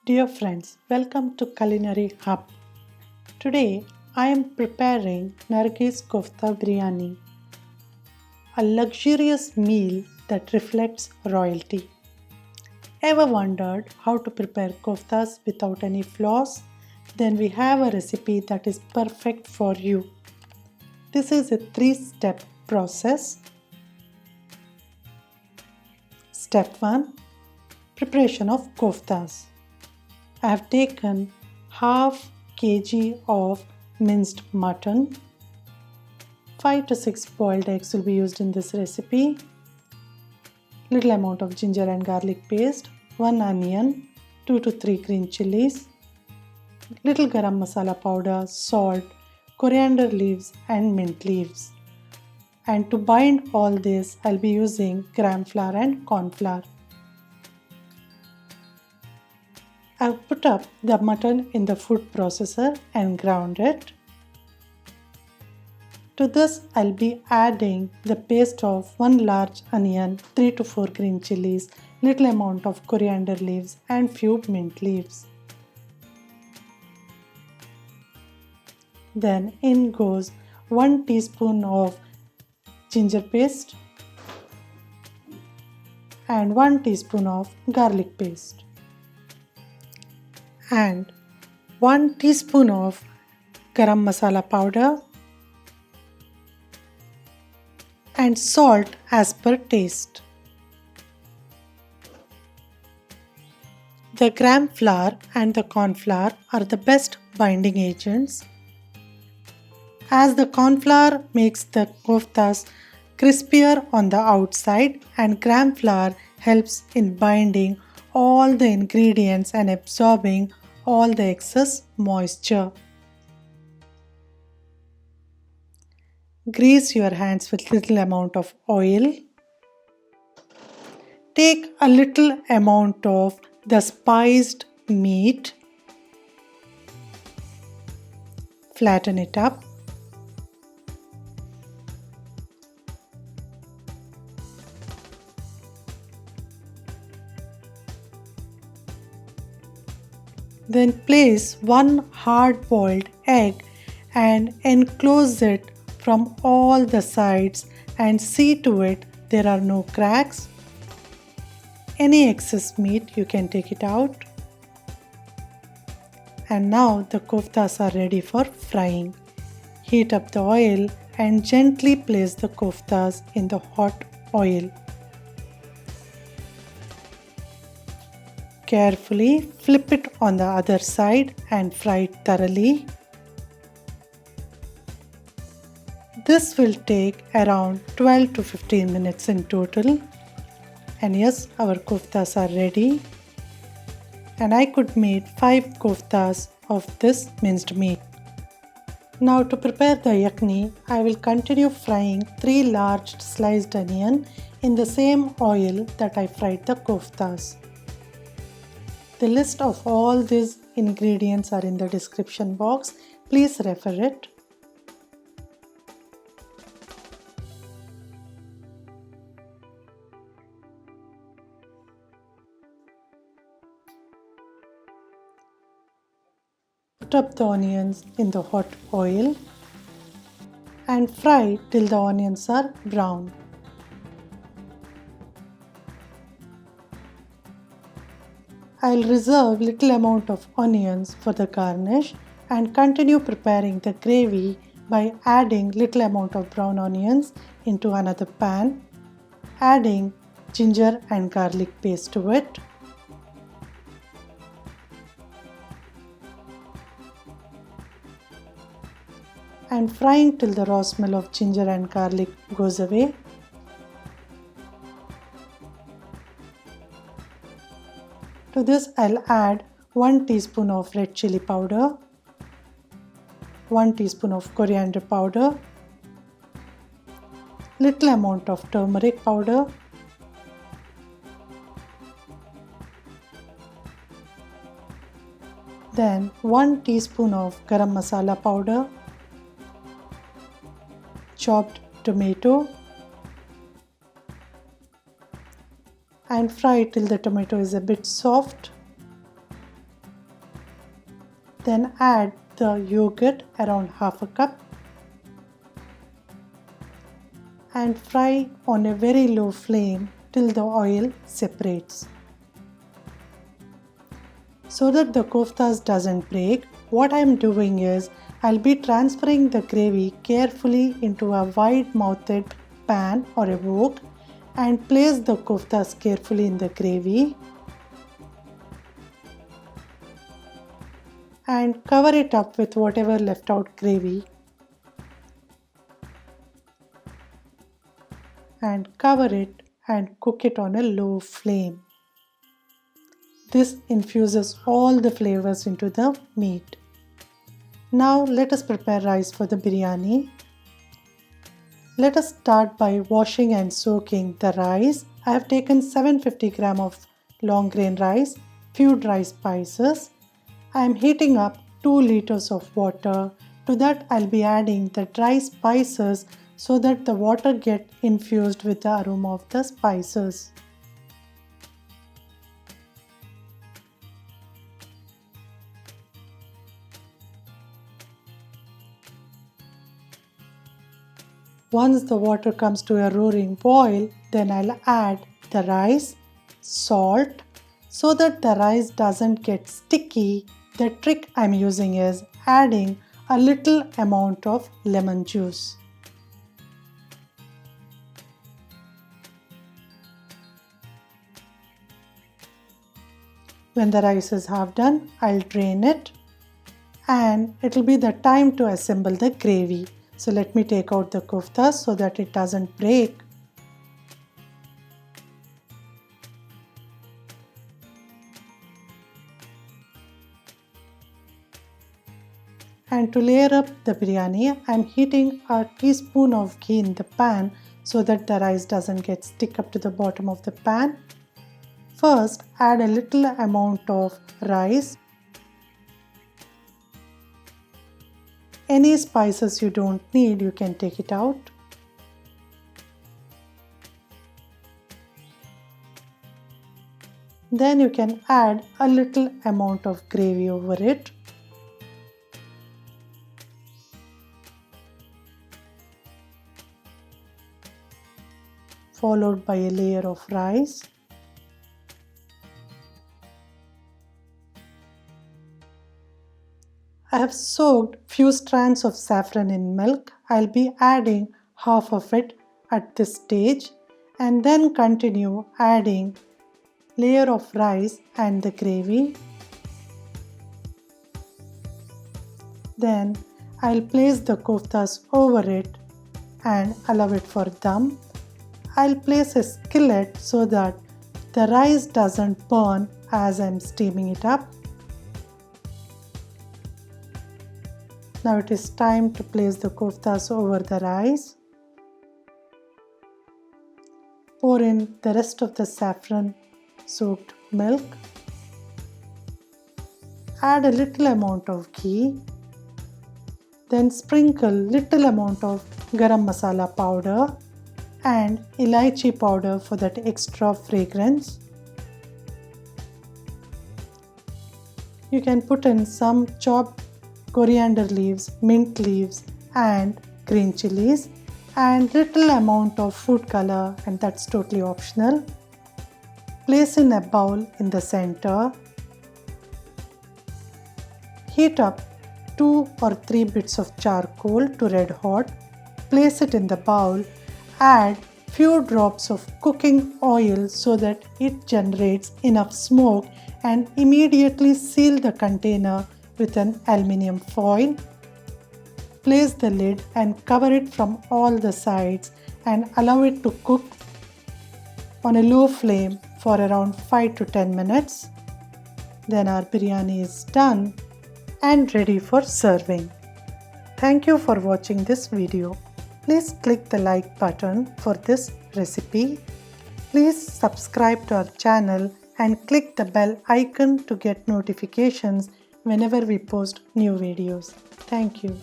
Dear friends, welcome to Culinary Hub. Today I am preparing Nargis Kofta Biryani, a luxurious meal that reflects royalty. Ever wondered how to prepare koftas without any flaws? Then we have a recipe that is perfect for you. This is a 3-step process. Step 1: Preparation of koftas. I have taken half kg of minced mutton. 5 to 6 boiled eggs will be used in this recipe. Little amount of ginger and garlic paste, 1 onion, 2 to 3 green chillies, little garam masala powder, salt, coriander leaves and mint leaves. And to bind all this, I'll be using gram flour and corn flour. I've put up the mutton in the food processor and ground it. To this, I'll be adding the paste of 1 large onion, 3 to 4 green chillies, little amount of coriander leaves and few mint leaves. Then in goes 1 teaspoon of ginger paste and 1 teaspoon of garlic paste and 1 teaspoon of garam masala powder and salt as per taste. The gram flour and the corn flour are the best binding agents, as the corn flour makes the koftas crispier on the outside and gram flour helps in binding all the ingredients and absorbing all the excess moisture. Grease your hands with little amount of oil. Take a little amount of the spiced meat. Flatten it up. Then place 1 hard-boiled egg and enclose it from all the sides and see to it there are no cracks. Any excess meat you can take it out. And now the koftas are ready for frying. Heat up the oil and gently place the koftas in the hot oil. Carefully flip it on the other side and fry it thoroughly. This will take around 12 to 15 minutes in total. And yes, our koftas are ready. And I could make 5 koftas of this minced meat. Now to prepare the yakhni, I will continue frying 3 large sliced onion in the same oil that I fried the koftas. The list of all these ingredients are in the description box. Please refer it. Put up the onions in the hot oil and fry till the onions are brown. I'll reserve little amount of onions for the garnish and continue preparing the gravy by adding little amount of brown onions into another pan, adding ginger and garlic paste to it, and frying till the raw smell of ginger and garlic goes away. To this I'll add 1 teaspoon of red chilli powder, 1 teaspoon of coriander powder, little amount of turmeric powder, then 1 teaspoon of garam masala powder, chopped tomato, and fry till the tomato is a bit soft. Then add the yogurt around half a cup and fry on a very low flame till the oil separates. So that the koftas doesn't break, what I am doing is I'll be transferring the gravy carefully into a wide-mouthed pan or a wok and place the koftas carefully in the gravy and cover it up with whatever left out gravy and cover it and cook it on a low flame. This infuses all the flavors into the meat. Now let us prepare rice for the biryani. Let us start by washing and soaking the rice. I have taken 750 gram of long grain rice, few dry spices. I am heating up 2 liters of water. To that I'll be adding the dry spices so that the water gets infused with the aroma of the spices. Once the water comes to a roaring boil, then I'll add the rice, salt, so that the rice doesn't get sticky. The trick I'm using is adding a little amount of lemon juice. When the rice is half done, I'll drain it and it'll be the time to assemble the gravy. So let me take out the koftas so that it doesn't break. And to layer up the biryani, I'm heating a teaspoon of ghee in the pan so that the rice doesn't get stick up to the bottom of the pan. First, add a little amount of rice. Any spices you don't need, you can take it out. Then you can add a little amount of gravy over it. Followed by a layer of rice. I have soaked few strands of saffron in milk. I'll be adding half of it at this stage and then continue adding layer of rice and the gravy. Then I'll place the koftas over it and allow it for dum. I'll place a skillet so that the rice doesn't burn as I'm steaming it up. Now it is time to place the koftas over the rice. Pour in the rest of the saffron soaked milk. Add a little amount of ghee. Then sprinkle little amount of garam masala powder and elaichi powder for that extra fragrance. You can put in some chopped coriander leaves, mint leaves and green chillies and little amount of food color, and that's totally optional. Place in a bowl in the center. Heat up 2 or 3 bits of charcoal to red hot. Place it in the bowl. Add few drops of cooking oil so that it generates enough smoke and immediately seal the container with an aluminium foil. Place the lid and cover it from all the sides and allow it to cook on a low flame for around 5 to 10 minutes. Then our biryani is done and ready for serving. Thank you for watching this video. Please click the like button for this recipe. Please subscribe to our channel and click the bell icon to get notifications whenever we post new videos. Thank you.